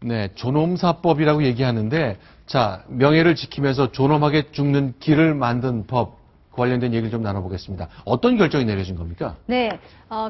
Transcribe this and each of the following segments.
네, 존엄사법이라고 얘기하는데, 자, 명예를 지키면서 존엄하게 죽는 길을 만든 법, 관련된 얘기를 좀 나눠보겠습니다. 어떤 결정이 내려진 겁니까? 네,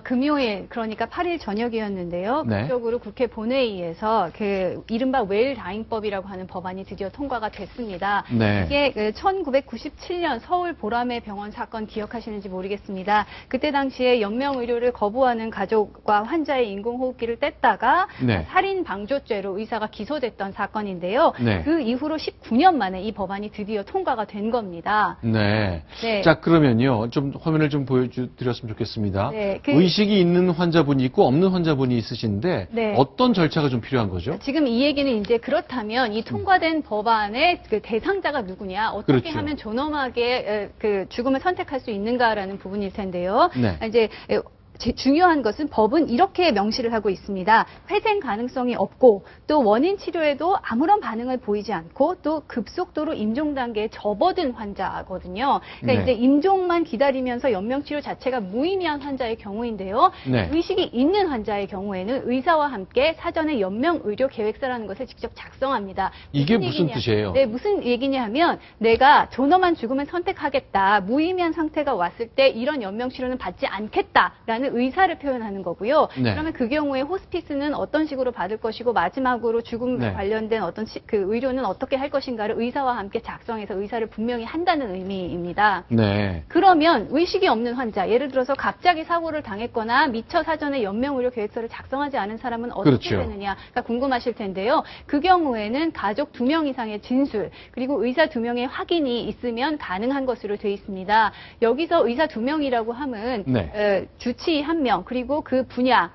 금요일, 그러니까 8일 저녁이었는데요. 네. 법적으로 국회 본회의에서 그 이른바 웰다잉법이라고 하는 법안이 드디어 통과가 됐습니다. 네. 이게 1997년 서울 보라매 병원 사건 기억하시는지 모르겠습니다. 그때 당시에 연명의료를 거부하는 가족과 환자의 인공호흡기를 뗐다가 네. 살인 방조죄로 의사가 기소됐던 사건인데요. 네. 그 이후로 19년 만에 이 법안이 드디어 통과가 된 겁니다. 네. 네. 자, 그러면요. 좀 화면을 좀 보여드렸으면 좋겠습니다. 네, 의식이 있는 환자분이 있고 없는 환자분이 있으신데 네. 어떤 절차가 좀 필요한 거죠? 지금 이 얘기는 이제 그렇다면 이 통과된 법안의 그 대상자가 누구냐, 어떻게 그렇죠. 하면 존엄하게 그 죽음을 선택할 수 있는가라는 부분일 텐데요. 네. 이제 중요한 것은 법은 이렇게 명시를 하고 있습니다. 회생 가능성이 없고 또 원인 치료에도 아무런 반응을 보이지 않고 또 급속도로 임종 단계에 접어든 환자거든요. 그러니까 네. 이제 임종만 기다리면서 연명 치료 자체가 무의미한 환자의 경우인데요. 네. 의식이 있는 환자의 경우에는 의사와 함께 사전에 연명 의료 계획서라는 것을 직접 작성합니다. 이게 무슨 뜻이에요? 네, 무슨 얘기냐 하면 내가 존엄한 죽음을 선택하겠다. 무의미한 상태가 왔을 때 이런 연명 치료는 받지 않겠다라는 의사를 표현하는 거고요. 네. 그러면 그 경우에 호스피스는 어떤 식으로 받을 것이고 마지막으로 죽음과 네. 관련된 어떤 그 의료는 어떻게 할 것인가를 의사와 함께 작성해서 의사를 분명히 한다는 의미입니다. 네. 그러면 의식이 없는 환자, 예를 들어서 갑자기 사고를 당했거나 미처 사전에 연명의료 계획서를 작성하지 않은 사람은 어떻게 그렇죠. 되느냐가 궁금하실 텐데요. 그 경우에는 가족 2명 이상의 진술, 그리고 의사 2명의 확인이 있으면 가능한 것으로 되어 있습니다. 여기서 의사 2명이라고 함은 네. 주치의 1명, 그리고 그 분야,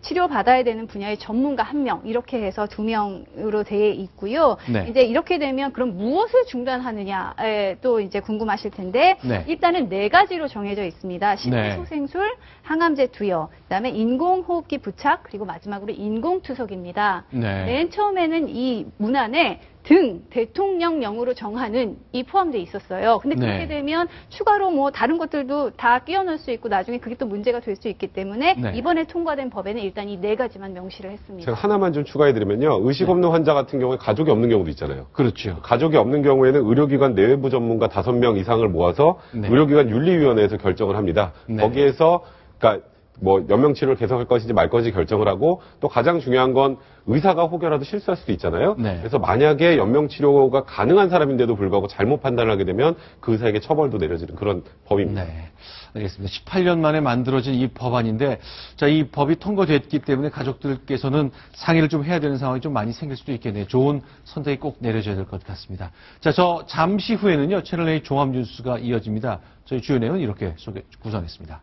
치료받아야 되는 분야의 전문가 1명, 이렇게 해서 2명으로 되어 있고요. 네. 이제 이렇게 되면 그럼 무엇을 중단하느냐에 또 이제 궁금하실 텐데, 네. 일단은 4가지로 정해져 있습니다. 심폐소생술, 항암제 투여, 그다음에 인공호흡기 부착, 그리고 마지막으로 인공투석입니다. 네. 맨 처음에는 이 문안에 등 대통령령으로 정하는 이 포함되어 있었어요. 근데 그렇게 네. 되면 추가로 뭐 다른 것들도 다 끼워 넣을 수 있고 나중에 그게 또 문제가 될 수 있기 때문에 네. 이번에 통과된 법에는 일단 이 4가지만 명시를 했습니다. 제가 하나만 좀 추가해드리면요. 의식 없는 환자 같은 경우에 가족이 없는 경우도 있잖아요. 그렇죠. 가족이 없는 경우에는 의료기관 내외부 전문가 5명 이상을 모아서 네. 의료기관 윤리위원회에서 결정을 합니다. 네. 거기에서 그러니까 뭐 연명치료를 계속할 것인지 말 것인지 결정을 하고 또 가장 중요한 건 의사가 혹여라도 실수할 수도 있잖아요. 네. 그래서 만약에 연명치료가 가능한 사람인데도 불구하고 잘못 판단을 하게 되면 그 의사에게 처벌도 내려지는 그런 법입니다. 네. 알겠습니다. 18년 만에 만들어진 이 법안인데, 자, 이 법이 통과됐기 때문에 가족들께서는 상의를 좀 해야 되는 상황이 좀 많이 생길 수도 있겠네요. 좋은 선택이 꼭 내려져야 될 것 같습니다. 자, 저 잠시 후에는요, 채널A 종합 뉴스가 이어집니다. 저희 주요 내용은 이렇게 구성했습니다.